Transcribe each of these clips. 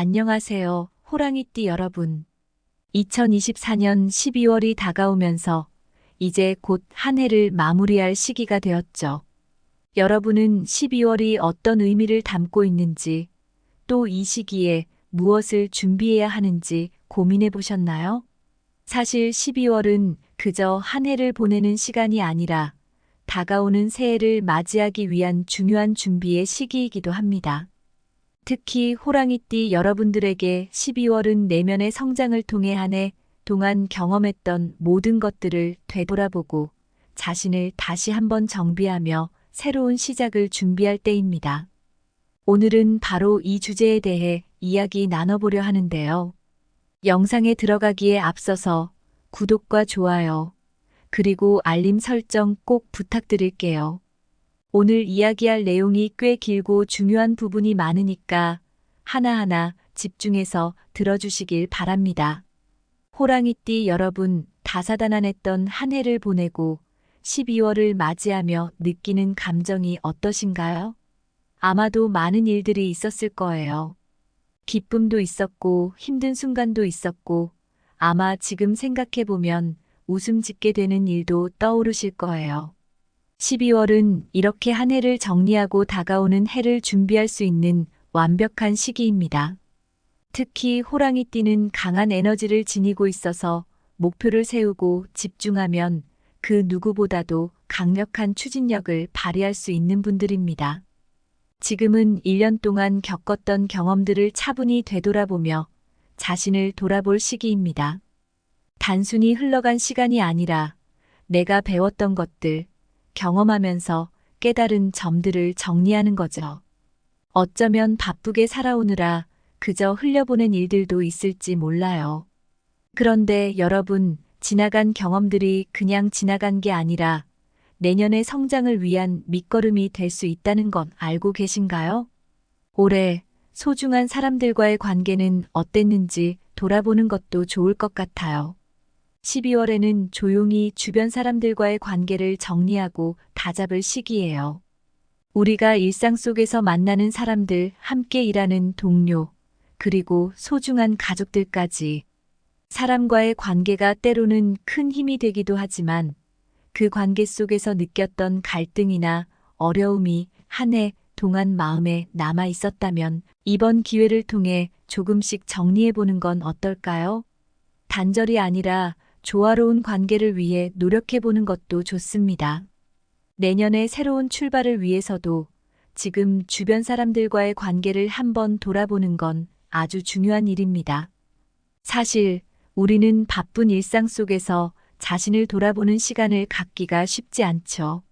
안녕하세요, 호랑이띠 여러분. 2024년 12월이 다가오면서 이제 곧 한 해를 마무리할 시기가 되었죠. 여러분은 12월이 어떤 의미를 담고 있는지, 또 이 시기에 무엇을 준비해야 하는지 고민해 보셨나요? 사실 12월은 그저 한 해를 보내는 시간이 아니라 다가오는 새해를 맞이하기 위한 중요한 준비의 시기이기도 합니다. 특히 호랑이띠 여러분들에게 12월은 내면의 성장을 통해 한 해 동안 경험했던 모든 것들을 되돌아보고 자신을 다시 한번 정비하며 새로운 시작을 준비할 때입니다. 오늘은 바로 이 주제에 대해 이야기 나눠보려 하는데요. 영상에 들어가기에 앞서서 구독과 좋아요, 그리고 알림 설정 꼭 부탁드릴게요. 오늘 이야기할 내용이 꽤 길고 중요한 부분이 많으니까 하나하나 집중해서 들어주시길 바랍니다. 호랑이띠 여러분, 다사다난했던 한 해를 보내고 12월을 맞이하며 느끼는 감정이 어떠신가요? 아마도 많은 일들이 있었을 거예요. 기쁨도 있었고 힘든 순간도 있었고 아마 지금 생각해보면 웃음 짓게 되는 일도 떠오르실 거예요. 12월은 이렇게 한 해를 정리하고 다가오는 해를 준비할 수 있는 완벽한 시기입니다. 특히 호랑이띠는 강한 에너지를 지니고 있어서 목표를 세우고 집중하면 그 누구보다도 강력한 추진력을 발휘할 수 있는 분들입니다. 지금은 1년 동안 겪었던 경험들을 차분히 되돌아보며 자신을 돌아볼 시기입니다. 단순히 흘러간 시간이 아니라 내가 배웠던 것들, 경험하면서 깨달은 점들을 정리하는 거죠. 어쩌면 바쁘게 살아오느라 그저 흘려보낸 일들도 있을지 몰라요. 그런데 여러분, 지나간 경험들이 그냥 지나간 게 아니라 내년의 성장을 위한 밑거름이 될 수 있다는 것 알고 계신가요? 올해 소중한 사람들과의 관계는 어땠는지 돌아보는 것도 좋을 것 같아요. 12월에는 조용히 주변 사람들과의 관계를 정리하고 다잡을 시기예요. 우리가 일상 속에서 만나는 사람들, 함께 일하는 동료, 그리고 소중한 가족들까지. 사람과의 관계가 때로는 큰 힘이 되기도 하지만 그 관계 속에서 느꼈던 갈등이나 어려움이 한 해 동안 마음에 남아 있었다면 이번 기회를 통해 조금씩 정리해 보는 건 어떨까요? 단절이 아니라 조화로운 관계를 위해 노력해 보는 것도 좋습니다. 내년의 새로운 출발을 위해서도 지금 주변 사람들과의 관계를 한번 돌아보는 건 아주 중요한 일입니다. 사실 우리는 바쁜 일상 속에서 자신을 돌아보는 시간을 갖기가 쉽지 않죠.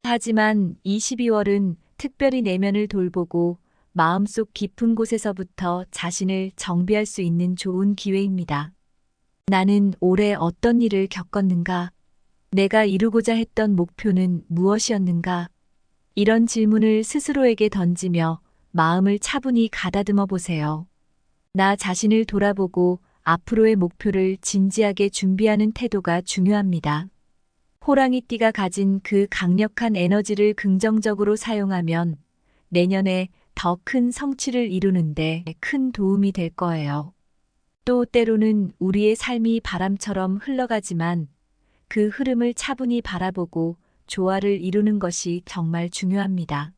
하지만 이 12월은 특별히 내면을 돌보고 마음속 깊은 곳에서부터 자신을 정비할 수 있는 좋은 기회입니다. 나는 올해 어떤 일을 겪었는가? 내가 이루고자 했던 목표는 무엇이었는가? 이런 질문을 스스로에게 던지며 마음을 차분히 가다듬어 보세요. 나 자신을 돌아보고 앞으로의 목표를 진지하게 준비하는 태도가 중요합니다. 호랑이띠가 가진 그 강력한 에너지를 긍정적으로 사용하면 내년에 더 큰 성취를 이루는데 큰 도움이 될 거예요. 또 때로는 우리의 삶이 바람처럼 흘러가지만 그 흐름을 차분히 바라보고 조화를 이루는 것이 정말 중요합니다.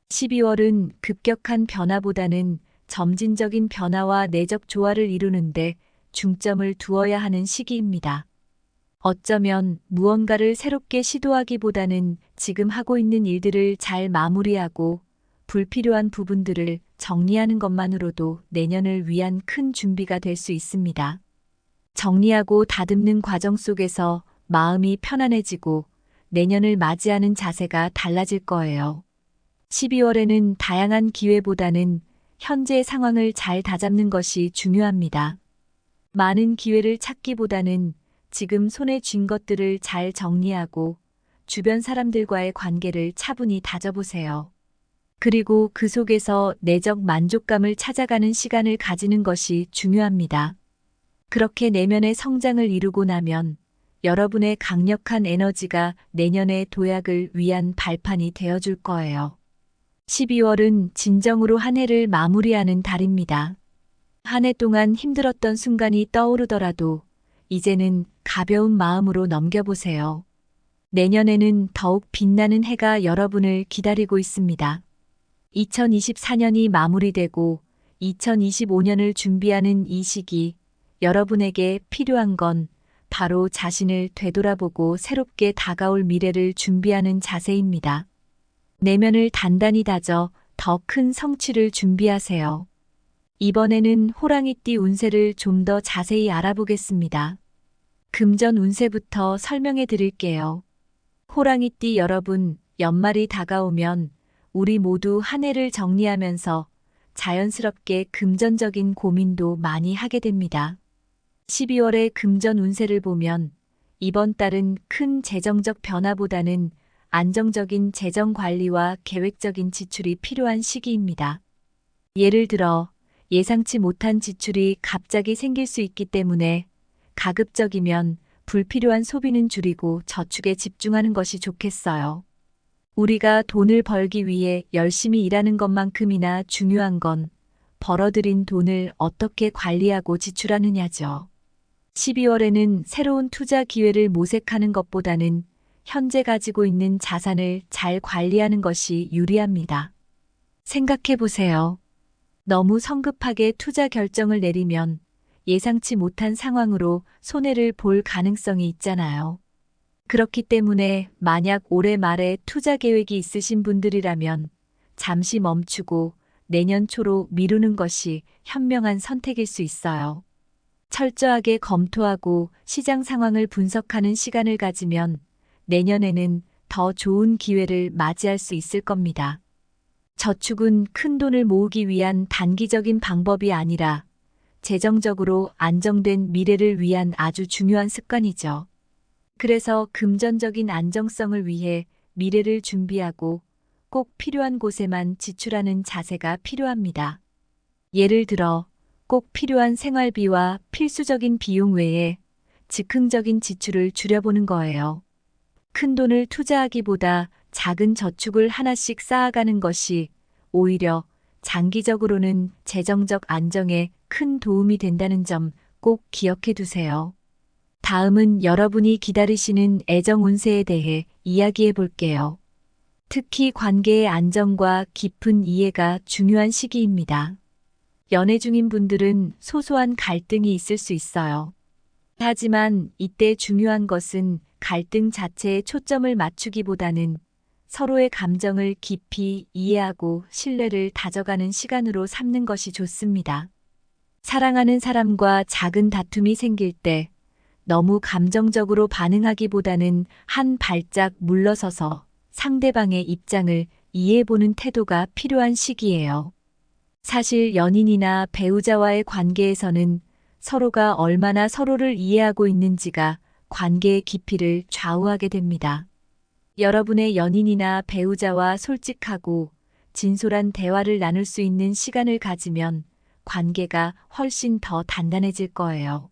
12월은 급격한 변화보다는 점진적인 변화와 내적 조화를 이루는데 중점을 두어야 하는 시기입니다. 어쩌면 무언가를 새롭게 시도하기보다는 지금 하고 있는 일들을 잘 마무리하고 불필요한 부분들을 정리하는 것만으로도 내년을 위한 큰 준비가 될 수 있습니다. 정리하고 다듬는 과정 속에서 마음이 편안해지고 내년을 맞이하는 자세가 달라질 거예요. 12월에는 다양한 기회보다는 현재의 상황을 잘 다잡는 것이 중요합니다. 많은 기회를 찾기보다는 지금 손에 쥔 것들을 잘 정리하고 주변 사람들과의 관계를 차분히 다져보세요. 그리고 그 속에서 내적 만족감을 찾아가는 시간을 가지는 것이 중요합니다. 그렇게 내면의 성장을 이루고 나면 여러분의 강력한 에너지가 내년의 도약을 위한 발판이 되어줄 거예요. 12월은 진정으로 한 해를 마무리하는 달입니다. 한 해 동안 힘들었던 순간이 떠오르더라도 이제는 가벼운 마음으로 넘겨보세요. 내년에는 더욱 빛나는 해가 여러분을 기다리고 있습니다. 2024년이 마무리되고 2025년을 준비하는 이 시기, 여러분에게 필요한 건 바로 자신을 되돌아보고 새롭게 다가올 미래를 준비하는 자세입니다. 내면을 단단히 다져 더 큰 성취를 준비하세요. 이번에는 호랑이띠 운세를 좀 더 자세히 알아보겠습니다. 금전 운세부터 설명해 드릴게요. 호랑이띠 여러분, 연말이 다가오면 우리 모두 한 해를 정리하면서 자연스럽게 금전적인 고민도 많이 하게 됩니다. 12월의 금전 운세를 보면 이번 달은 큰 재정적 변화보다는 안정적인 재정 관리와 계획적인 지출이 필요한 시기입니다. 예를 들어 예상치 못한 지출이 갑자기 생길 수 있기 때문에 가급적이면 불필요한 소비는 줄이고 저축에 집중하는 것이 좋겠어요. 우리가 돈을 벌기 위해 열심히 일하는 것만큼이나 중요한 건 벌어들인 돈을 어떻게 관리하고 지출하느냐죠. 12월에는 새로운 투자 기회를 모색하는 것보다는 현재 가지고 있는 자산을 잘 관리하는 것이 유리합니다. 생각해 보세요. 너무 성급하게 투자 결정을 내리면 예상치 못한 상황으로 손해를 볼 가능성이 있잖아요. 그렇기 때문에 만약 올해 말에 투자 계획이 있으신 분들이라면 잠시 멈추고 내년 초로 미루는 것이 현명한 선택일 수 있어요. 철저하게 검토하고 시장 상황을 분석하는 시간을 가지면 내년에는 더 좋은 기회를 맞이할 수 있을 겁니다. 저축은 큰 돈을 모으기 위한 단기적인 방법이 아니라 재정적으로 안정된 미래를 위한 아주 중요한 습관이죠. 그래서 금전적인 안정성을 위해 미래를 준비하고 꼭 필요한 곳에만 지출하는 자세가 필요합니다. 예를 들어 꼭 필요한 생활비와 필수적인 비용 외에 즉흥적인 지출을 줄여보는 거예요. 큰 돈을 투자하기보다 작은 저축을 하나씩 쌓아가는 것이 오히려 장기적으로는 재정적 안정에 큰 도움이 된다는 점 꼭 기억해 두세요. 다음은 여러분이 기다리시는 애정 운세에 대해 이야기해 볼게요. 특히 관계의 안정과 깊은 이해가 중요한 시기입니다. 연애 중인 분들은 소소한 갈등이 있을 수 있어요. 하지만 이때 중요한 것은 갈등 자체에 초점을 맞추기보다는 서로의 감정을 깊이 이해하고 신뢰를 다져가는 시간으로 삼는 것이 좋습니다. 사랑하는 사람과 작은 다툼이 생길 때 너무 감정적으로 반응하기보다는 한 발짝 물러서서 상대방의 입장을 이해해보는 태도가 필요한 시기예요. 사실 연인이나 배우자와의 관계에서는 서로가 얼마나 서로를 이해하고 있는지가 관계의 깊이를 좌우하게 됩니다. 여러분의 연인이나 배우자와 솔직하고 진솔한 대화를 나눌 수 있는 시간을 가지면 관계가 훨씬 더 단단해질 거예요.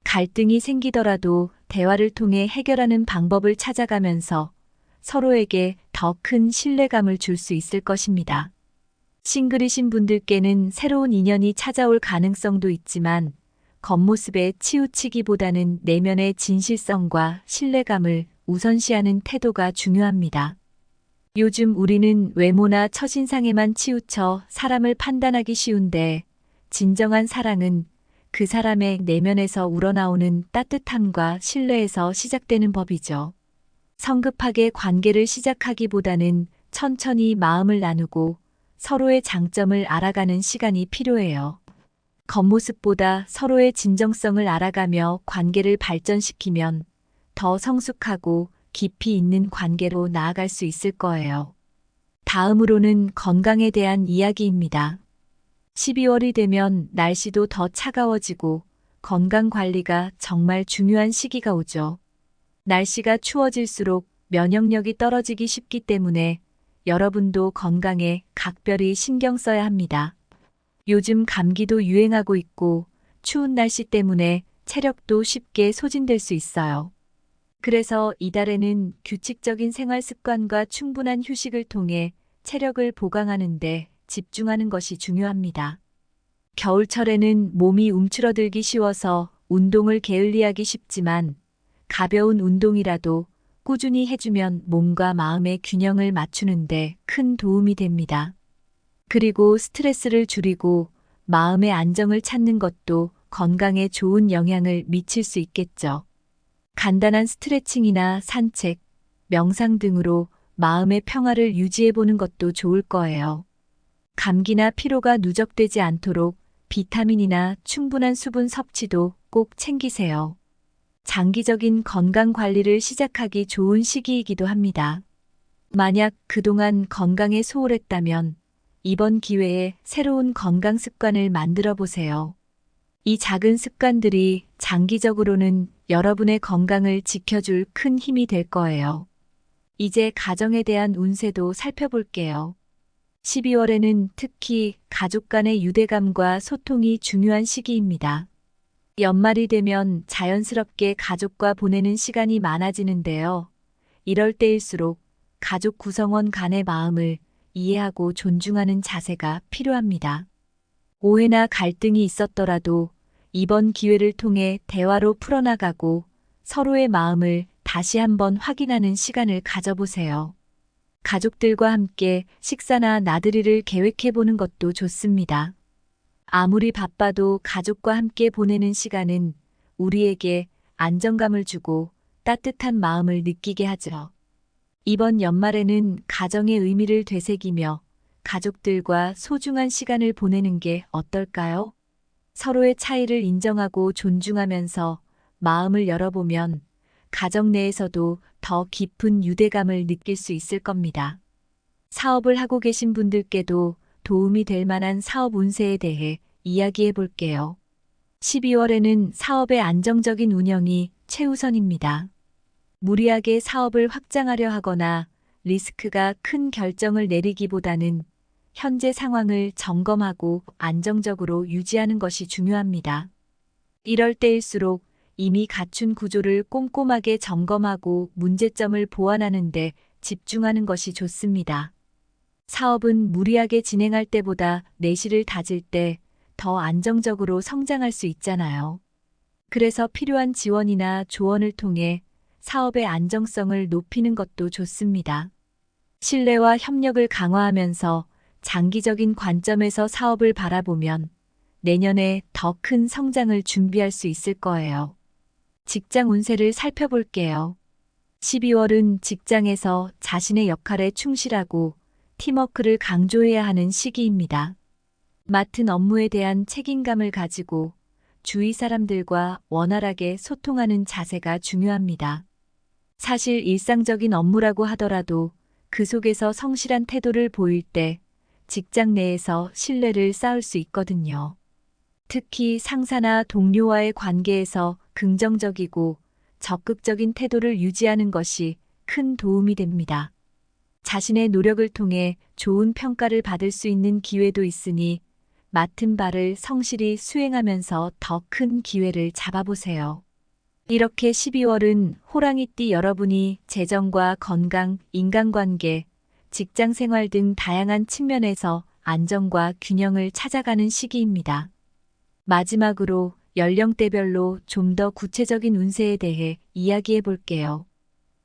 갈등이 생기더라도 대화를 통해 해결하는 방법을 찾아가면서 서로에게 더 큰 신뢰감을 줄 수 있을 것입니다. 싱글이신 분들께는 새로운 인연이 찾아올 가능성도 있지만 겉모습에 치우치기보다는 내면의 진실성과 신뢰감을 우선시하는 태도가 중요합니다. 요즘 우리는 외모나 첫인상에만 치우쳐 사람을 판단하기 쉬운데 진정한 사랑은 그 사람의 내면에서 우러나오는 따뜻함과 신뢰에서 시작되는 법이죠. 성급하게 관계를 시작하기보다는 천천히 마음을 나누고 서로의 장점을 알아가는 시간이 필요해요. 겉모습보다 서로의 진정성을 알아가며 관계를 발전시키면 더 성숙하고 깊이 있는 관계로 나아갈 수 있을 거예요. 다음으로는 건강에 대한 이야기입니다. 12월이 되면 날씨도 더 차가워지고 건강 관리가 정말 중요한 시기가 오죠. 날씨가 추워질수록 면역력이 떨어지기 쉽기 때문에 여러분도 건강에 각별히 신경 써야 합니다. 요즘 감기도 유행하고 있고 추운 날씨 때문에 체력도 쉽게 소진될 수 있어요. 그래서 이달에는 규칙적인 생활 습관과 충분한 휴식을 통해 체력을 보강하는 데 집중하는 것이 중요합니다. 겨울철에는 몸이 움츠러들기 쉬워서 운동을 게을리하기 쉽지만 가벼운 운동이라도 꾸준히 해주면 몸과 마음의 균형을 맞추는데 큰 도움이 됩니다. 그리고 스트레스를 줄이고 마음의 안정을 찾는 것도 건강에 좋은 영향을 미칠 수 있겠죠. 간단한 스트레칭이나 산책, 명상 등으로 마음의 평화를 유지해 보는 것도 좋을 거예요. 감기나 피로가 누적되지 않도록 비타민이나 충분한 수분 섭취도 꼭 챙기세요. 장기적인 건강 관리를 시작하기 좋은 시기이기도 합니다. 만약 그동안 건강에 소홀했다면 이번 기회에 새로운 건강 습관을 만들어 보세요. 이 작은 습관들이 장기적으로는 여러분의 건강을 지켜줄 큰 힘이 될 거예요. 이제 가정에 대한 운세도 살펴볼게요. 12월에는 특히 가족 간의 유대감과 소통이 중요한 시기입니다. 연말이 되면 자연스럽게 가족과 보내는 시간이 많아지는데요. 이럴 때일수록 가족 구성원 간의 마음을 이해하고 존중하는 자세가 필요합니다. 오해나 갈등이 있었더라도 이번 기회를 통해 대화로 풀어나가고 서로의 마음을 다시 한번 확인하는 시간을 가져보세요. 가족들과 함께 식사나 나들이를 계획해보는 것도 좋습니다. 아무리 바빠도 가족과 함께 보내는 시간은 우리에게 안정감을 주고 따뜻한 마음을 느끼게 하죠. 이번 연말에는 가정의 의미를 되새기며 가족들과 소중한 시간을 보내는 게 어떨까요? 서로의 차이를 인정하고 존중하면서 마음을 열어보면 가정 내에서도 더 깊은 유대감을 느낄 수 있을 겁니다. 사업을 하고 계신 분들께도 도움이 될 만한 사업 운세에 대해 이야기해 볼게요. 12월에는 사업의 안정적인 운영이 최우선입니다. 무리하게 사업을 확장하려 하거나 리스크가 큰 결정을 내리기보다는 현재 상황을 점검하고 안정적으로 유지하는 것이 중요합니다. 이럴 때일수록 이미 갖춘 구조를 꼼꼼하게 점검하고 문제점을 보완하는 데 집중하는 것이 좋습니다. 사업은 무리하게 진행할 때보다 내실을 다질 때 더 안정적으로 성장할 수 있잖아요. 그래서 필요한 지원이나 조언을 통해 사업의 안정성을 높이는 것도 좋습니다. 신뢰와 협력을 강화하면서 장기적인 관점에서 사업을 바라보면 내년에 더 큰 성장을 준비할 수 있을 거예요. 직장 운세를 살펴볼게요. 12월은 직장에서 자신의 역할에 충실하고 팀워크를 강조해야 하는 시기입니다. 맡은 업무에 대한 책임감을 가지고 주위 사람들과 원활하게 소통하는 자세가 중요합니다. 사실 일상적인 업무라고 하더라도 그 속에서 성실한 태도를 보일 때 직장 내에서 신뢰를 쌓을 수 있거든요. 특히 상사나 동료와의 관계에서 긍정적이고 적극적인 태도를 유지하는 것이 큰 도움이 됩니다. 자신의 노력을 통해 좋은 평가를 받을 수 있는 기회도 있으니 맡은 바를 성실히 수행하면서 더 큰 기회를 잡아보세요. 이렇게 12월은 호랑이띠 여러분이 재정과 건강, 인간관계, 직장 생활 등 다양한 측면에서 안정과 균형을 찾아가는 시기입니다. 마지막으로 연령대별로 좀 더 구체적인 운세에 대해 이야기해 볼게요.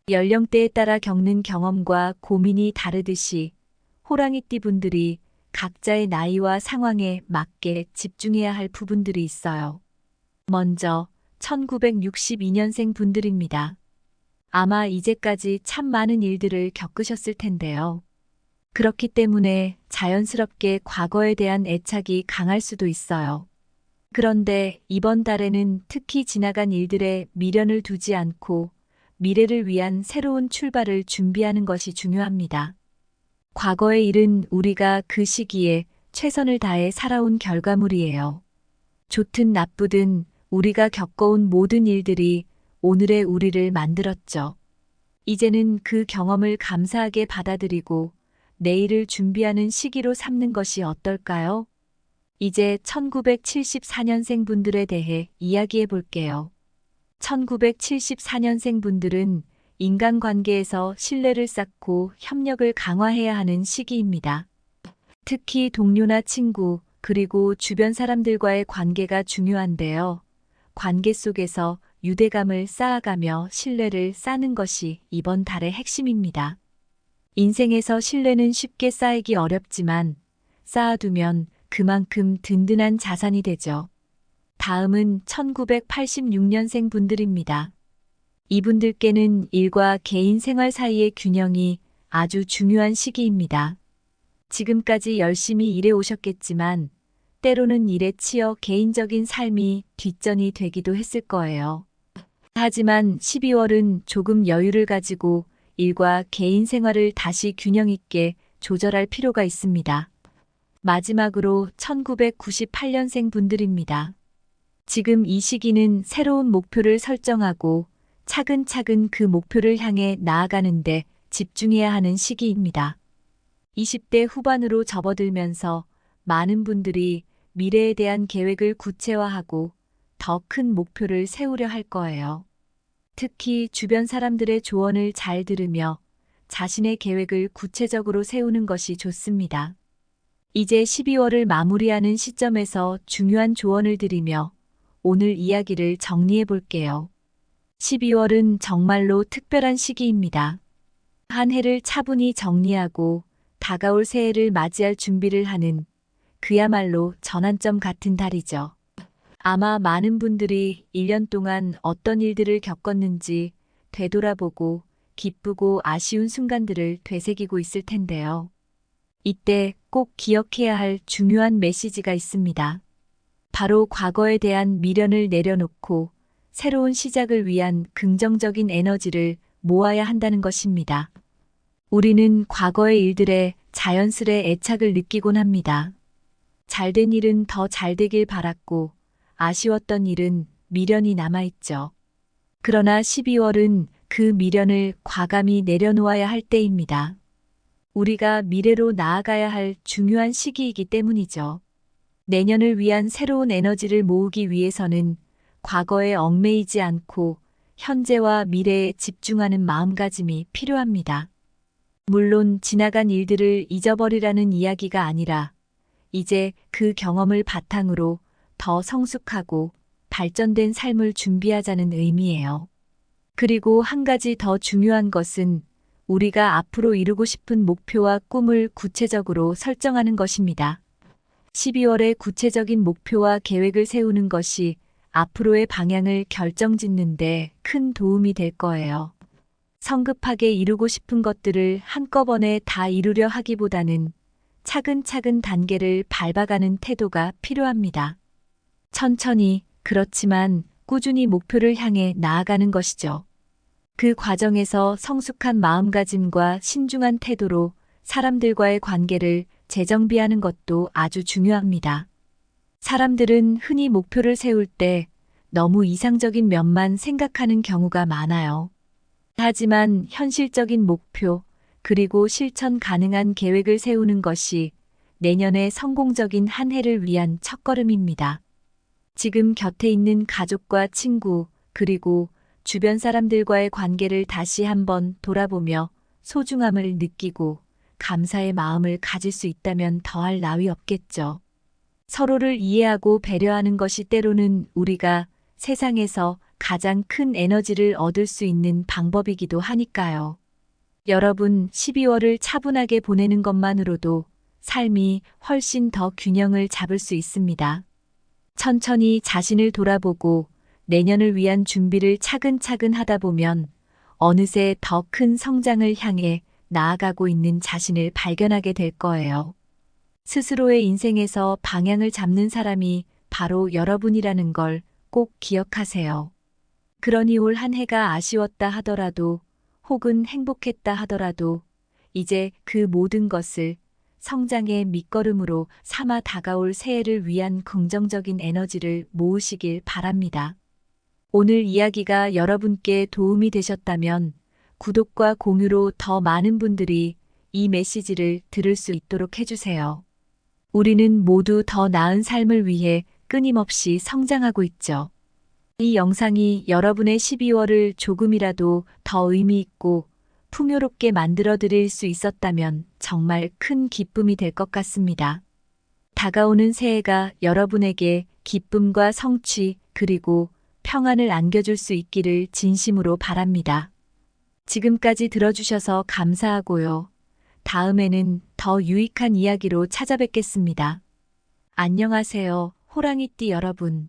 연령대에 따라 겪는 경험과 고민이 다르듯이 호랑이띠 분들이 각자의 나이와 상황에 맞게 집중해야 할 부분들이 있어요. 먼저 1962년생 분들입니다. 아마 이제까지 참 많은 일들을 겪으셨을 텐데요. 그렇기 때문에 자연스럽게 과거에 대한 애착이 강할 수도 있어요. 그런데 이번 달에는 특히 지나간 일들에 미련을 두지 않고 미래를 위한 새로운 출발을 준비하는 것이 중요합니다. 과거의 일은 우리가 그 시기에 최선을 다해 살아온 결과물이에요. 좋든 나쁘든 우리가 겪어온 모든 일들이 오늘의 우리를 만들었죠. 이제는 그 경험을 감사하게 받아들이고 내일을 준비하는 시기로 삼는 것이 어떨까요? 이제 1974년생 분들에 대해 이야기해 볼게요. 1974년생 분들은 인간관계에서 신뢰를 쌓고 협력을 강화해야 하는 시기입니다. 특히 동료나 친구, 그리고 주변 사람들과의 관계가 중요한데요. 관계 속에서 유대감을 쌓아가며 신뢰를 쌓는 것이 이번 달의 핵심입니다. 인생에서 신뢰는 쉽게 쌓이기 어렵지만 쌓아두면 그만큼 든든한 자산이 되죠. 다음은 1986년생 분들입니다. 이분들께는 일과 개인 생활 사이의 균형이 아주 중요한 시기입니다. 지금까지 열심히 일해 오셨겠지만 때로는 일에 치여 개인적인 삶이 뒷전이 되기도 했을 거예요. 하지만 12월은 조금 여유를 가지고 일과 개인 생활을 다시 균형 있게 조절할 필요가 있습니다. 마지막으로 1998년생 분들입니다. 지금 이 시기는 새로운 목표를 설정하고 차근차근 그 목표를 향해 나아가는데 집중해야 하는 시기입니다. 20대 후반으로 접어들면서 많은 분들이 미래에 대한 계획을 구체화하고 더 큰 목표를 세우려 할 거예요. 특히 주변 사람들의 조언을 잘 들으며 자신의 계획을 구체적으로 세우는 것이 좋습니다. 이제 12월을 마무리하는 시점에서 중요한 조언을 드리며 오늘 이야기를 정리해 볼게요. 12월은 정말로 특별한 시기입니다. 한 해를 차분히 정리하고 다가올 새해를 맞이할 준비를 하는 그야말로 전환점 같은 달이죠. 아마 많은 분들이 1년 동안 어떤 일들을 겪었는지 되돌아보고 기쁘고 아쉬운 순간들을 되새기고 있을 텐데요. 이때 꼭 기억해야 할 중요한 메시지가 있습니다. 바로 과거에 대한 미련을 내려놓고 새로운 시작을 위한 긍정적인 에너지를 모아야 한다는 것입니다. 우리는 과거의 일들에 자연스레 애착을 느끼곤 합니다. 잘된 일은 더 잘되길 바랐고 아쉬웠던 일은 미련이 남아있죠. 그러나 12월은 그 미련을 과감히 내려놓아야 할 때입니다. 우리가 미래로 나아가야 할 중요한 시기이기 때문이죠. 내년을 위한 새로운 에너지를 모으기 위해서는 과거에 얽매이지 않고 현재와 미래에 집중하는 마음가짐이 필요합니다. 물론 지나간 일들을 잊어버리라는 이야기가 아니라 이제 그 경험을 바탕으로 더 성숙하고 발전된 삶을 준비하자는 의미예요. 그리고 한 가지 더 중요한 것은 우리가 앞으로 이루고 싶은 목표와 꿈을 구체적으로 설정하는 것입니다. 12월에 구체적인 목표와 계획을 세우는 것이 앞으로의 방향을 결정짓는데 큰 도움이 될 거예요. 성급하게 이루고 싶은 것들을 한꺼번에 다 이루려 하기보다는 차근차근 단계를 밟아가는 태도가 필요합니다. 천천히, 그렇지만 꾸준히 목표를 향해 나아가는 것이죠. 그 과정에서 성숙한 마음가짐과 신중한 태도로 사람들과의 관계를 재정비하는 것도 아주 중요합니다. 사람들은 흔히 목표를 세울 때 너무 이상적인 면만 생각하는 경우가 많아요. 하지만 현실적인 목표, 그리고 실천 가능한 계획을 세우는 것이 내년에 성공적인 한 해를 위한 첫걸음입니다. 지금 곁에 있는 가족과 친구, 그리고 주변 사람들과의 관계를 다시 한번 돌아보며 소중함을 느끼고 감사의 마음을 가질 수 있다면 더할 나위 없겠죠. 서로를 이해하고 배려하는 것이 때로는 우리가 세상에서 가장 큰 에너지를 얻을 수 있는 방법이기도 하니까요. 여러분, 12월을 차분하게 보내는 것만으로도 삶이 훨씬 더 균형을 잡을 수 있습니다. 천천히 자신을 돌아보고 내년을 위한 준비를 차근차근 하다 보면 어느새 더 큰 성장을 향해 나아가고 있는 자신을 발견하게 될 거예요. 스스로의 인생에서 방향을 잡는 사람이 바로 여러분이라는 걸 꼭 기억하세요. 그러니 올 한 해가 아쉬웠다 하더라도 혹은 행복했다 하더라도 이제 그 모든 것을 성장의 밑거름으로 삼아 다가올 새해를 위한 긍정적인 에너지를 모으시길 바랍니다. 오늘 이야기가 여러분께 도움이 되셨다면 구독과 공유로 더 많은 분들이 이 메시지를 들을 수 있도록 해주세요. 우리는 모두 더 나은 삶을 위해 끊임없이 성장하고 있죠. 이 영상이 여러분의 12월을 조금이라도 더 의미 있고 풍요롭게 만들어 드릴 수 있었다면 정말 큰 기쁨이 될 것 같습니다. 다가오는 새해가 여러분에게 기쁨과 성취 그리고 평안을 안겨줄 수 있기를 진심으로 바랍니다. 지금까지 들어주셔서 감사하고요. 다음에는 더 유익한 이야기로 찾아뵙겠습니다. 안녕하세요, 호랑이띠 여러분.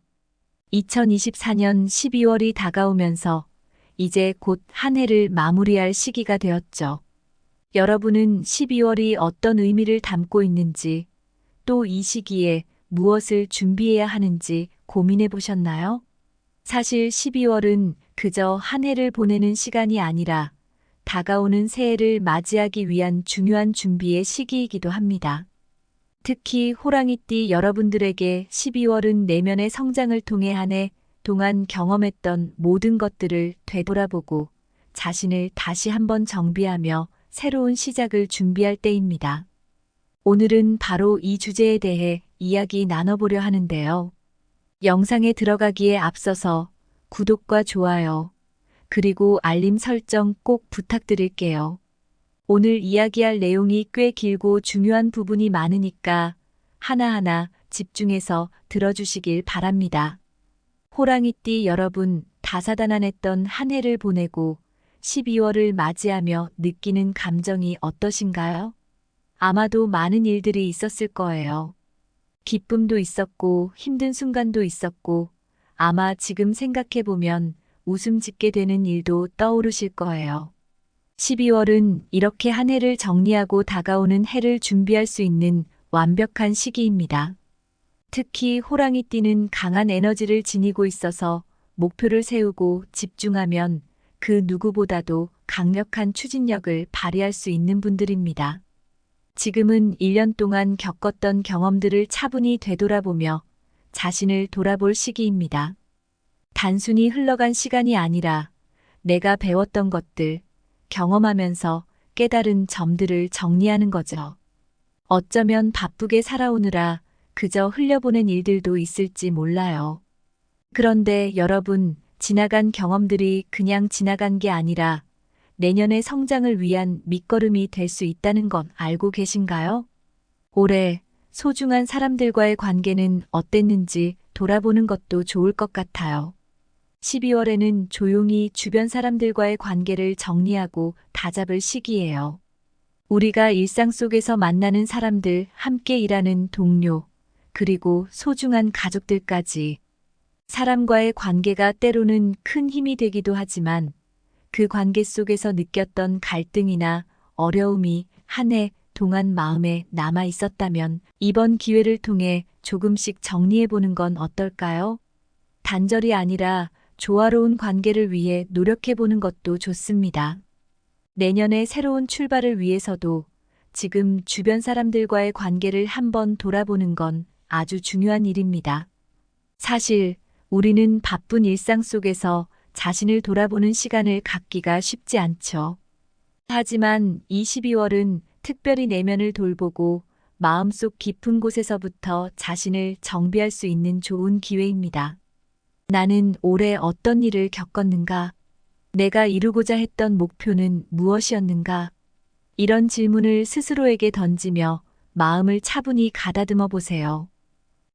2024년 12월이 다가오면서 이제 곧 한 해를 마무리할 시기가 되었죠. 여러분은 12월이 어떤 의미를 담고 있는지, 또 이 시기에 무엇을 준비해야 하는지 고민해 보셨나요? 사실 12월은 그저 한 해를 보내는 시간이 아니라 다가오는 새해를 맞이하기 위한 중요한 준비의 시기이기도 합니다. 특히 호랑이띠 여러분들에게 12월은 내면의 성장을 통해 한 해 동안 경험했던 모든 것들을 되돌아보고 자신을 다시 한번 정비하며 새로운 시작을 준비할 때입니다. 오늘은 바로 이 주제에 대해 이야기 나눠보려 하는데요. 영상에 들어가기에 앞서서 구독과 좋아요, 그리고 알림 설정 꼭 부탁드릴게요. 오늘 이야기할 내용이 꽤 길고 중요한 부분이 많으니까 하나하나 집중해서 들어주시길 바랍니다. 호랑이띠 여러분, 다사다난했던 한 해를 보내고 12월을 맞이하며 느끼는 감정이 어떠신가요? 아마도 많은 일들이 있었을 거예요. 기쁨도 있었고 힘든 순간도 있었고 아마 지금 생각해보면 웃음 짓게 되는 일도 떠오르실 거예요. 12월은 이렇게 한 해를 정리하고 다가오는 해를 준비할 수 있는 완벽한 시기입니다. 특히 호랑이띠는 강한 에너지를 지니고 있어서 목표를 세우고 집중하면 그 누구보다도 강력한 추진력을 발휘할 수 있는 분들입니다. 지금은 1년 동안 겪었던 경험들을 차분히 되돌아보며 자신을 돌아볼 시기입니다. 단순히 흘러간 시간이 아니라 내가 배웠던 것들, 경험하면서 깨달은 점들을 정리하는 거죠. 어쩌면 바쁘게 살아오느라 그저 흘려보낸 일들도 있을지 몰라요. 그런데 여러분, 지나간 경험들이 그냥 지나간 게 아니라 내년의 성장을 위한 밑거름이 될 수 있다는 건 알고 계신가요? 올해 소중한 사람들과의 관계는 어땠는지 돌아보는 것도 좋을 것 같아요. 12월에는 조용히 주변 사람들과의 관계를 정리하고 다잡을 시기예요. 우리가 일상 속에서 만나는 사람들, 함께 일하는 동료, 그리고 소중한 가족들까지. 사람과의 관계가 때로는 큰 힘이 되기도 하지만 그 관계 속에서 느꼈던 갈등이나 어려움이 한 해 동안 마음에 남아 있었다면 이번 기회를 통해 조금씩 정리해보는 건 어떨까요? 단절이 아니라 조화로운 관계를 위해 노력해보는 것도 좋습니다. 내년의 새로운 출발을 위해서도 지금 주변 사람들과의 관계를 한번 돌아보는 건 아주 중요한 일입니다. 사실 우리는 바쁜 일상 속에서 자신을 돌아보는 시간을 갖기가 쉽지 않죠. 하지만 이 12월은 특별히 내면을 돌보고 마음속 깊은 곳에서부터 자신을 정비할 수 있는 좋은 기회입니다. 나는 올해 어떤 일을 겪었는가? 내가 이루고자 했던 목표는 무엇이었는가? 이런 질문을 스스로에게 던지며 마음을 차분히 가다듬어 보세요.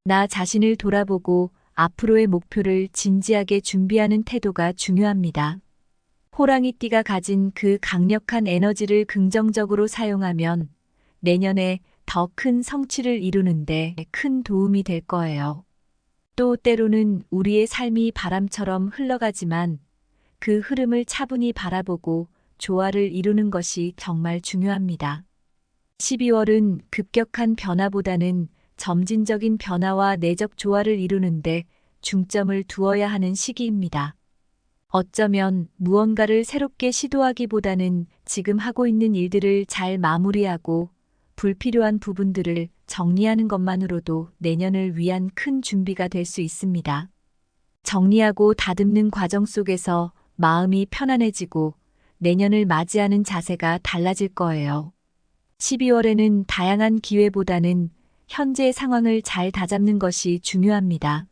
나 자신을 돌아보고 앞으로의 목표를 진지하게 준비하는 태도가 중요합니다. 호랑이띠가 가진 그 강력한 에너지를 긍정적으로 사용하면 내년에 더 큰 성취를 이루는데 큰 도움이 될 거예요. 또 때로는 우리의 삶이 바람처럼 흘러가지만 그 흐름을 차분히 바라보고 조화를 이루는 것이 정말 중요합니다. 12월은 급격한 변화보다는 점진적인 변화와 내적 조화를 이루는데 중점을 두어야 하는 시기입니다. 어쩌면 무언가를 새롭게 시도하기보다는 지금 하고 있는 일들을 잘 마무리하고 불필요한 부분들을 정리하는 것만으로도 내년을 위한 큰 준비가 될 수 있습니다. 정리하고 다듬는 과정 속에서 마음이 편안해지고 내년을 맞이하는 자세가 달라질 거예요. 12월에는 다양한 기회보다는 현재의 상황을 잘 다잡는 것이 중요합니다.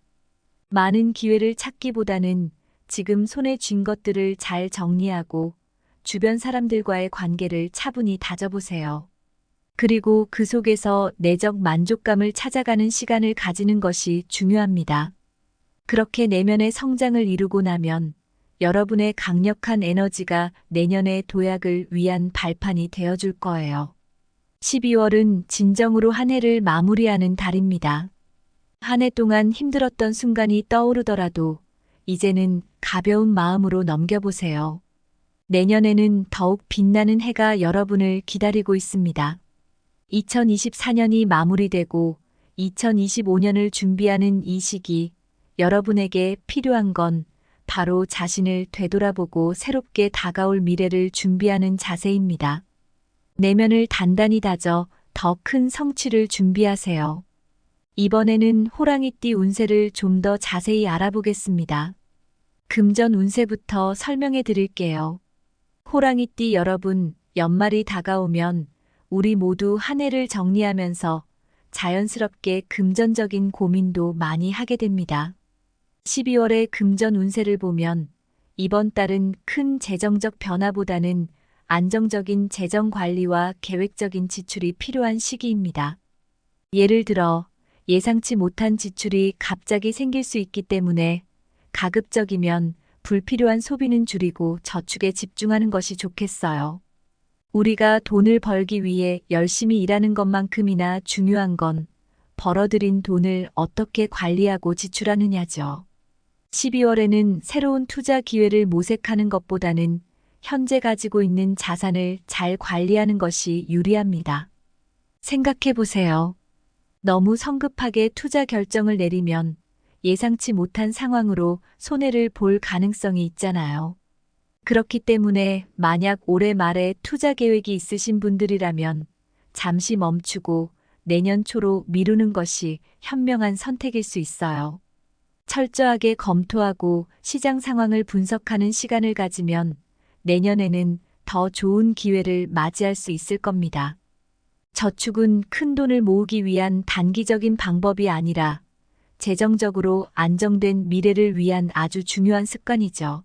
많은 기회를 찾기보다는 지금 손에 쥔 것들을 잘 정리하고 주변 사람들과의 관계를 차분히 다져보세요. 그리고 그 속에서 내적 만족감을 찾아가는 시간을 가지는 것이 중요합니다. 그렇게 내면의 성장을 이루고 나면 여러분의 강력한 에너지가 내년의 도약을 위한 발판이 되어줄 거예요. 12월은 진정으로 한 해를 마무리하는 달입니다. 한 해 동안 힘들었던 순간이 떠오르더라도 이제는 가벼운 마음으로 넘겨보세요. 내년에는 더욱 빛나는 해가 여러분을 기다리고 있습니다. 2024년이 마무리되고 2025년을 준비하는 이 시기, 여러분에게 필요한 건 바로 자신을 되돌아보고 새롭게 다가올 미래를 준비하는 자세입니다. 내면을 단단히 다져 더 큰 성취를 준비하세요. 이번에는 호랑이띠 운세를 좀 더 자세히 알아보겠습니다. 금전 운세부터 설명해 드릴게요. 호랑이띠 여러분, 연말이 다가오면 우리 모두 한 해를 정리하면서 자연스럽게 금전적인 고민도 많이 하게 됩니다. 12월의 금전 운세를 보면 이번 달은 큰 재정적 변화보다는 안정적인 재정 관리와 계획적인 지출이 필요한 시기입니다. 예를 들어 예상치 못한 지출이 갑자기 생길 수 있기 때문에 가급적이면 불필요한 소비는 줄이고 저축에 집중하는 것이 좋겠어요. 우리가 돈을 벌기 위해 열심히 일하는 것만큼이나 중요한 건 벌어들인 돈을 어떻게 관리하고 지출하느냐죠. 12월에는 새로운 투자 기회를 모색하는 것보다는 현재 가지고 있는 자산을 잘 관리하는 것이 유리합니다. 생각해 보세요. 너무 성급하게 투자 결정을 내리면 예상치 못한 상황으로 손해를 볼 가능성이 있잖아요. 그렇기 때문에 만약 올해 말에 투자 계획이 있으신 분들이라면 잠시 멈추고 내년 초로 미루는 것이 현명한 선택일 수 있어요. 철저하게 검토하고 시장 상황을 분석하는 시간을 가지면 내년에는 더 좋은 기회를 맞이할 수 있을 겁니다. 저축은 큰 돈을 모으기 위한 단기적인 방법이 아니라 재정적으로 안정된 미래를 위한 아주 중요한 습관이죠.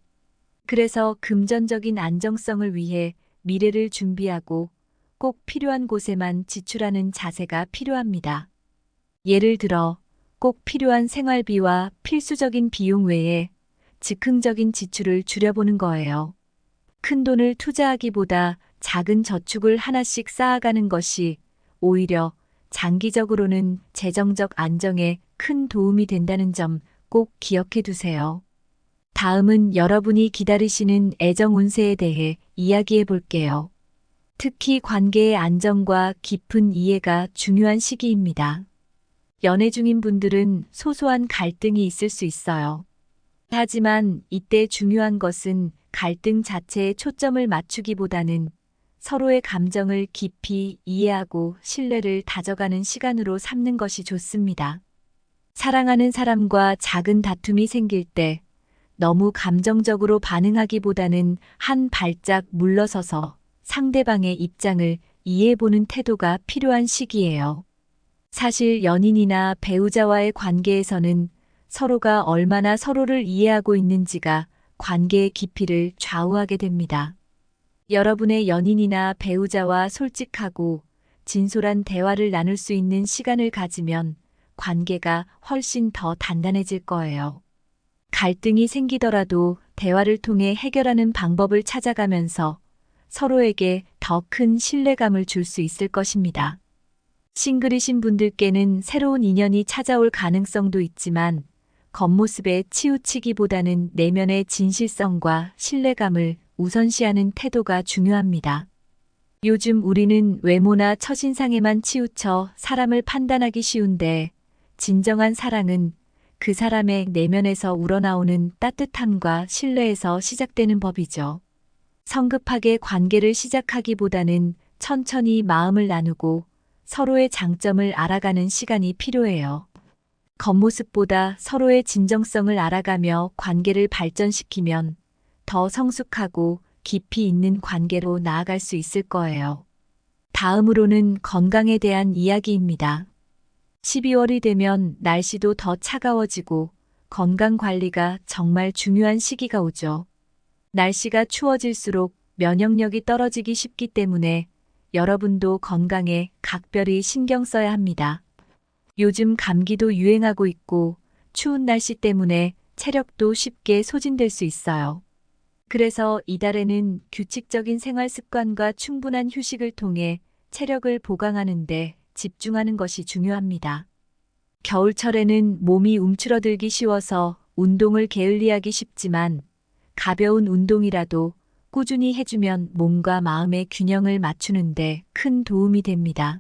그래서 금전적인 안정성을 위해 미래를 준비하고 꼭 필요한 곳에만 지출하는 자세가 필요합니다. 예를 들어 꼭 필요한 생활비와 필수적인 비용 외에 즉흥적인 지출을 줄여보는 거예요. 큰 돈을 투자하기보다 작은 저축을 하나씩 쌓아가는 것이 오히려 장기적으로는 재정적 안정에 큰 도움이 된다는 점 꼭 기억해 두세요. 다음은 여러분이 기다리시는 애정 운세에 대해 이야기해 볼게요. 특히 관계의 안정과 깊은 이해가 중요한 시기입니다. 연애 중인 분들은 소소한 갈등이 있을 수 있어요. 하지만 이때 중요한 것은 갈등 자체에 초점을 맞추기보다는 서로의 감정을 깊이 이해하고 신뢰를 다져가는 시간으로 삼는 것이 좋습니다. 사랑하는 사람과 작은 다툼이 생길 때 너무 감정적으로 반응하기보다는 한 발짝 물러서서 상대방의 입장을 이해해보는 태도가 필요한 시기예요. 사실 연인이나 배우자와의 관계에서는 서로가 얼마나 서로를 이해하고 있는지가 관계의 깊이를 좌우하게 됩니다. 여러분의 연인이나 배우자와 솔직하고 진솔한 대화를 나눌 수 있는 시간을 가지면 관계가 훨씬 더 단단해질 거예요. 갈등이 생기더라도 대화를 통해 해결하는 방법을 찾아가면서 서로에게 더 큰 신뢰감을 줄 수 있을 것입니다. 싱글이신 분들께는 새로운 인연이 찾아올 가능성도 있지만 겉모습에 치우치기보다는 내면의 진실성과 신뢰감을 우선시하는 태도가 중요합니다. 요즘 우리는 외모나 첫인상에만 치우쳐 사람을 판단하기 쉬운데 진정한 사랑은 그 사람의 내면에서 우러나오는 따뜻함과 신뢰에서 시작되는 법이죠. 성급하게 관계를 시작하기보다는 천천히 마음을 나누고 서로의 장점을 알아가는 시간이 필요해요. 겉모습보다 서로의 진정성을 알아가며 관계를 발전시키면 더 성숙하고 깊이 있는 관계로 나아갈 수 있을 거예요. 다음으로는 건강에 대한 이야기입니다. 12월이 되면 날씨도 더 차가워지고 건강 관리가 정말 중요한 시기가 오죠. 날씨가 추워질수록 면역력이 떨어지기 쉽기 때문에 여러분도 건강에 각별히 신경 써야 합니다. 요즘 감기도 유행하고 있고 추운 날씨 때문에 체력도 쉽게 소진될 수 있어요. 그래서 이달에는 규칙적인 생활 습관과 충분한 휴식을 통해 체력을 보강하는 데 집중하는 것이 중요합니다. 겨울철에는 몸이 움츠러들기 쉬워서 운동을 게을리하기 쉽지만 가벼운 운동이라도 꾸준히 해주면 몸과 마음의 균형을 맞추는데 큰 도움이 됩니다.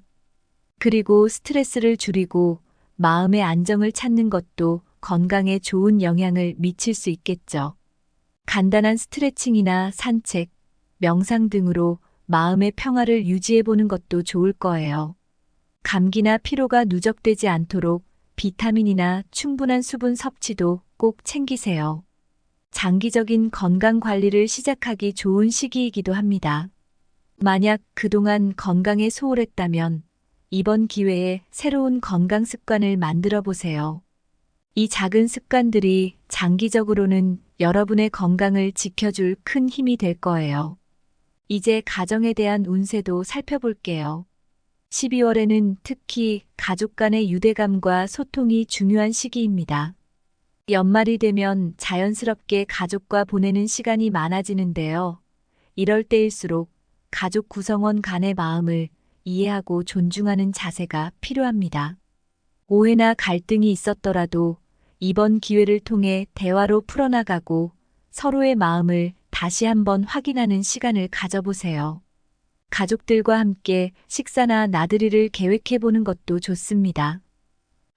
그리고 스트레스를 줄이고 마음의 안정을 찾는 것도 건강에 좋은 영향을 미칠 수 있겠죠. 간단한 스트레칭이나 산책, 명상 등으로 마음의 평화를 유지해 보는 것도 좋을 거예요. 감기나 피로가 누적되지 않도록 비타민이나 충분한 수분 섭취도 꼭 챙기세요. 장기적인 건강 관리를 시작하기 좋은 시기이기도 합니다. 만약 그동안 건강에 소홀했다면 이번 기회에 새로운 건강 습관을 만들어 보세요. 이 작은 습관들이 장기적으로는 여러분의 건강을 지켜줄 큰 힘이 될 거예요. 이제 가정에 대한 운세도 살펴볼게요. 12월에는 특히 가족 간의 유대감과 소통이 중요한 시기입니다. 연말이 되면 자연스럽게 가족과 보내는 시간이 많아지는데요. 이럴 때일수록 가족 구성원 간의 마음을 이해하고 존중하는 자세가 필요합니다. 오해나 갈등이 있었더라도 이번 기회를 통해 대화로 풀어나가고 서로의 마음을 다시 한번 확인하는 시간을 가져보세요. 가족들과 함께 식사나 나들이를 계획해보는 것도 좋습니다.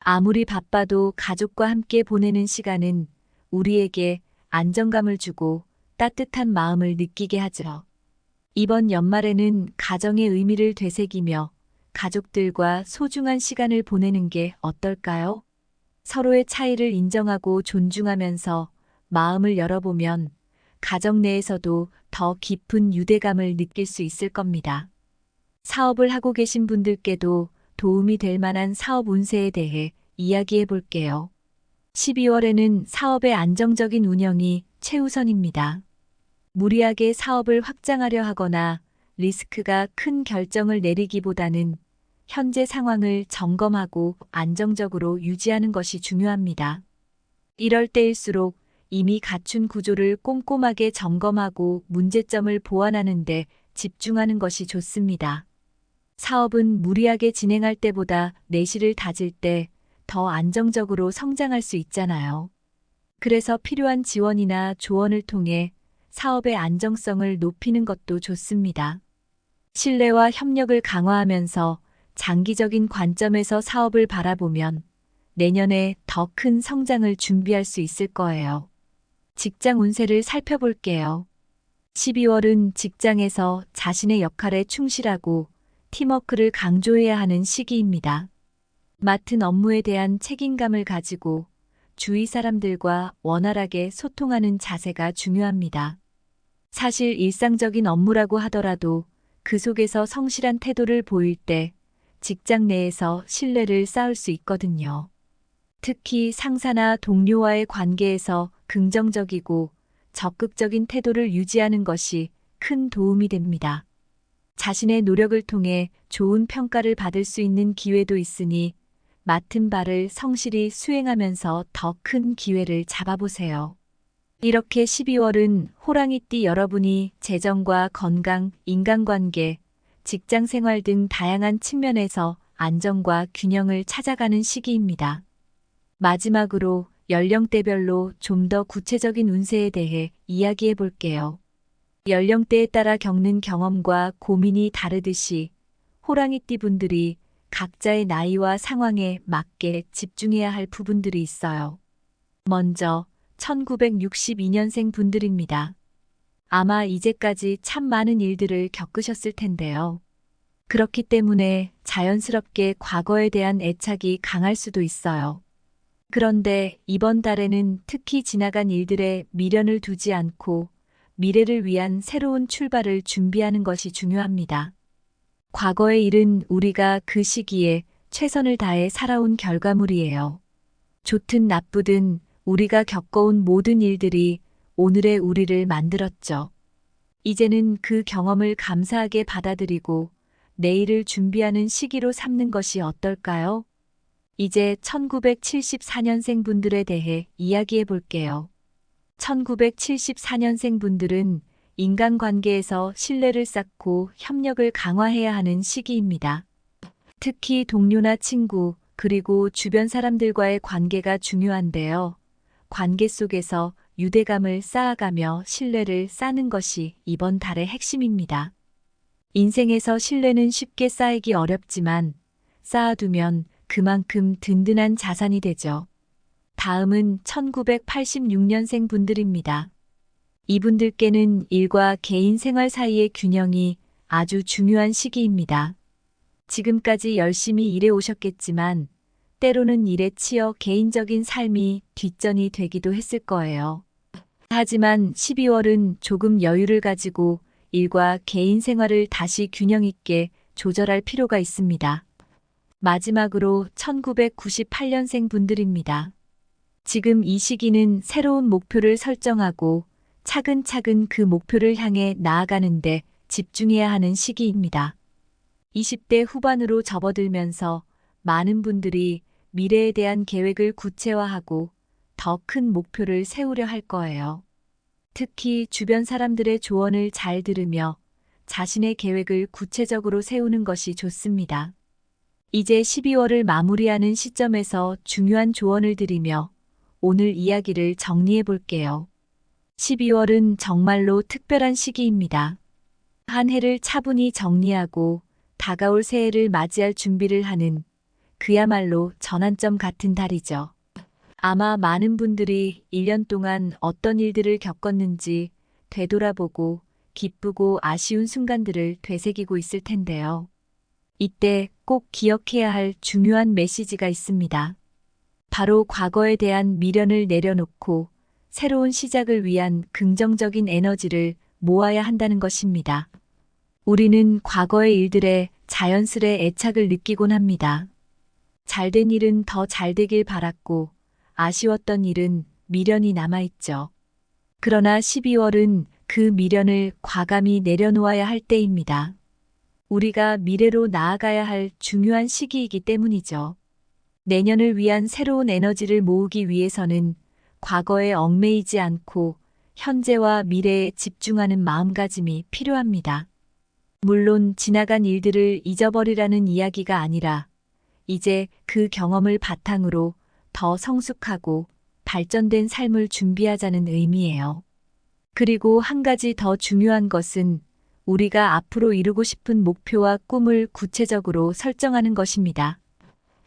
아무리 바빠도 가족과 함께 보내는 시간은 우리에게 안정감을 주고 따뜻한 마음을 느끼게 하죠. 이번 연말에는 가정의 의미를 되새기며 가족들과 소중한 시간을 보내는 게 어떨까요? 서로의 차이를 인정하고 존중하면서 마음을 열어보면 가정 내에서도 더 깊은 유대감을 느낄 수 있을 겁니다. 사업을 하고 계신 분들께도 도움이 될 만한 사업 운세에 대해 이야기해 볼게요. 12월에는 사업의 안정적인 운영이 최우선입니다. 무리하게 사업을 확장하려 하거나 리스크가 큰 결정을 내리기보다는 현재 상황을 점검하고 안정적으로 유지하는 것이 중요합니다. 이럴 때일수록 이미 갖춘 구조를 꼼꼼하게 점검하고 문제점을 보완하는 데 집중하는 것이 좋습니다. 사업은 무리하게 진행할 때보다 내실을 다질 때 더 안정적으로 성장할 수 있잖아요. 그래서 필요한 지원이나 조언을 통해 사업의 안정성을 높이는 것도 좋습니다. 신뢰와 협력을 강화하면서 장기적인 관점에서 사업을 바라보면 내년에 더 큰 성장을 준비할 수 있을 거예요. 직장 운세를 살펴볼게요. 12월은 직장에서 자신의 역할에 충실하고 팀워크를 강조해야 하는 시기입니다. 맡은 업무에 대한 책임감을 가지고 주위 사람들과 원활하게 소통하는 자세가 중요합니다. 사실 일상적인 업무라고 하더라도 그 속에서 성실한 태도를 보일 때 직장 내에서 신뢰를 쌓을 수 있거든요. 특히 상사나 동료와의 관계에서 긍정적이고 적극적인 태도를 유지하는 것이 큰 도움이 됩니다. 자신의 노력을 통해 좋은 평가를 받을 수 있는 기회도 있으니 맡은 바를 성실히 수행하면서 더 큰 기회를 잡아보세요. 이렇게 12월은 호랑이띠 여러분이 재정과 건강, 인간관계, 직장 생활 등 다양한 측면에서 안정과 균형을 찾아가는 시기입니다. 마지막으로 연령대별로 좀 더 구체적인 운세에 대해 이야기해 볼게요. 연령대에 따라 겪는 경험과 고민이 다르듯이 호랑이띠 분들이 각자의 나이와 상황에 맞게 집중해야 할 부분들이 있어요. 먼저 1962년생 분들입니다. 아마 이제까지 참 많은 일들을 겪으셨을 텐데요. 그렇기 때문에 자연스럽게 과거에 대한 애착이 강할 수도 있어요. 그런데 이번 달에는 특히 지나간 일들에 미련을 두지 않고 미래를 위한 새로운 출발을 준비하는 것이 중요합니다. 과거의 일은 우리가 그 시기에 최선을 다해 살아온 결과물이에요. 좋든 나쁘든 우리가 겪어온 모든 일들이 오늘의 우리를 만들었죠. 이제는 그 경험을 감사하게 받아들이고 내일을 준비하는 시기로 삼는 것이 어떨까요? 이제 1974년생 분들에 대해 이야기해 볼게요. 1974년생 분들은 인간관계에서 신뢰를 쌓고 협력을 강화해야 하는 시기입니다. 특히 동료나 친구, 그리고 주변 사람들과의 관계가 중요한데요. 관계 속에서 유대감을 쌓아가며 신뢰를 쌓는 것이 이번 달의 핵심입니다. 인생에서 신뢰는 쉽게 쌓이기 어렵지만 쌓아두면 그만큼 든든한 자산이 되죠. 다음은 1986년생 분들입니다. 이분들께는 일과 개인 생활 사이의 균형이 아주 중요한 시기입니다. 지금까지 열심히 일해 오셨겠지만 때로는 일에 치여 개인적인 삶이 뒷전이 되기도 했을 거예요. 하지만 12월은 조금 여유를 가지고 일과 개인 생활을 다시 균형 있게 조절할 필요가 있습니다. 마지막으로 1998년생 분들입니다. 지금 이 시기는 새로운 목표를 설정하고 차근차근 그 목표를 향해 나아가는데 집중해야 하는 시기입니다. 20대 후반으로 접어들면서 많은 분들이 미래에 대한 계획을 구체화하고 더 큰 목표를 세우려 할 거예요. 특히 주변 사람들의 조언을 잘 들으며 자신의 계획을 구체적으로 세우는 것이 좋습니다. 이제 12월을 마무리하는 시점에서 중요한 조언을 드리며 오늘 이야기를 정리해 볼게요. 12월은 정말로 특별한 시기입니다. 한 해를 차분히 정리하고 다가올 새해를 맞이할 준비를 하는 그야말로 전환점 같은 달이죠. 아마 많은 분들이 1년 동안 어떤 일들을 겪었는지 되돌아보고 기쁘고 아쉬운 순간들을 되새기고 있을 텐데요. 이때 꼭 기억해야 할 중요한 메시지가 있습니다. 바로 과거에 대한 미련을 내려놓고 새로운 시작을 위한 긍정적인 에너지를 모아야 한다는 것입니다. 우리는 과거의 일들에 자연스레 애착을 느끼곤 합니다. 잘된 일은 더 잘되길 바랐고 아쉬웠던 일은 미련이 남아있죠. 그러나 12월은 그 미련을 과감히 내려놓아야 할 때입니다. 우리가 미래로 나아가야 할 중요한 시기이기 때문이죠. 내년을 위한 새로운 에너지를 모으기 위해서는 과거에 얽매이지 않고 현재와 미래에 집중하는 마음가짐이 필요합니다. 물론 지나간 일들을 잊어버리라는 이야기가 아니라 이제 그 경험을 바탕으로 더 성숙하고 발전된 삶을 준비하자는 의미예요. 그리고 한 가지 더 중요한 것은 우리가 앞으로 이루고 싶은 목표와 꿈을 구체적으로 설정하는 것입니다.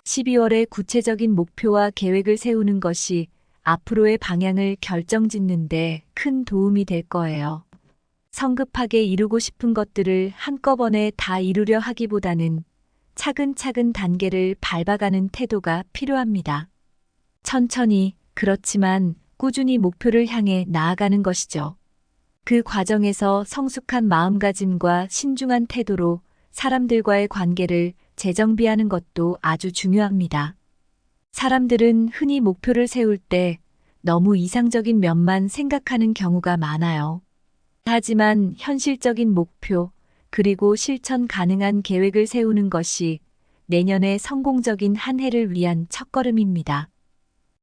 12월에 구체적인 목표와 계획을 세우는 것이 앞으로의 방향을 결정짓는데 큰 도움이 될 거예요. 성급하게 이루고 싶은 것들을 한꺼번에 다 이루려 하기보다는 차근차근 단계를 밟아가는 태도가 필요합니다. 천천히, 그렇지만 꾸준히 목표를 향해 나아가는 것이죠. 그 과정에서 성숙한 마음가짐과 신중한 태도로 사람들과의 관계를 재정비하는 것도 아주 중요합니다. 사람들은 흔히 목표를 세울 때 너무 이상적인 면만 생각하는 경우가 많아요. 하지만 현실적인 목표, 그리고 실천 가능한 계획을 세우는 것이 내년에 성공적인 한 해를 위한 첫걸음입니다.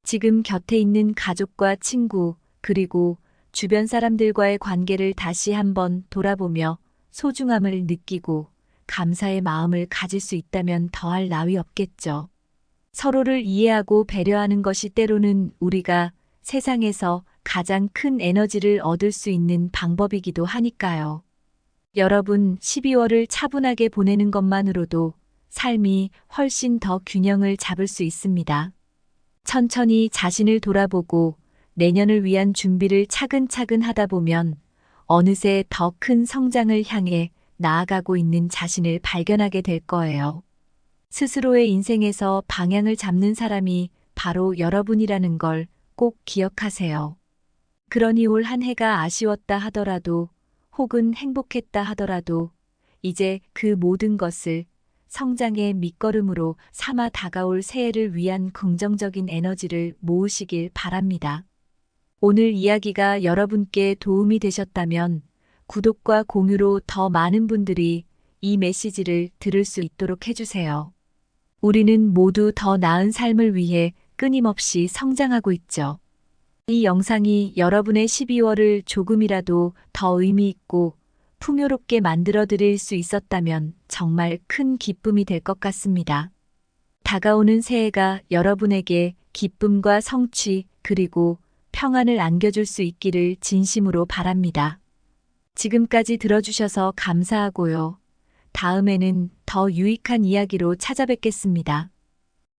지금 곁에 있는 가족과 친구, 그리고 주변 사람들과의 관계를 다시 한번 돌아보며 소중함을 느끼고 감사의 마음을 가질 수 있다면 더할 나위 없겠죠. 서로를 이해하고 배려하는 것이 때로는 우리가 세상에서 가장 큰 에너지를 얻을 수 있는 방법이기도 하니까요. 여러분, 12월을 차분하게 보내는 것만으로도 삶이 훨씬 더 균형을 잡을 수 있습니다. 천천히 자신을 돌아보고 내년을 위한 준비를 차근차근 하다 보면 어느새 더 큰 성장을 향해 나아가고 있는 자신을 발견하게 될 거예요. 스스로의 인생에서 방향을 잡는 사람이 바로 여러분이라는 걸 꼭 기억하세요. 그러니 올 한 해가 아쉬웠다 하더라도 혹은 행복했다 하더라도 이제 그 모든 것을 성장의 밑거름으로 삼아 다가올 새해를 위한 긍정적인 에너지를 모으시길 바랍니다. 오늘 이야기가 여러분께 도움이 되셨다면 구독과 공유로 더 많은 분들이 이 메시지를 들을 수 있도록 해주세요. 우리는 모두 더 나은 삶을 위해 끊임없이 성장하고 있죠. 이 영상이 여러분의 12월을 조금이라도 더 의미 있고 풍요롭게 만들어 드릴 수 있었다면 정말 큰 기쁨이 될 것 같습니다. 다가오는 새해가 여러분에게 기쁨과 성취 그리고 평안을 안겨줄 수 있기를 진심으로 바랍니다. 지금까지 들어주셔서 감사하고요. 다음에는 더 유익한 이야기로 찾아뵙겠습니다.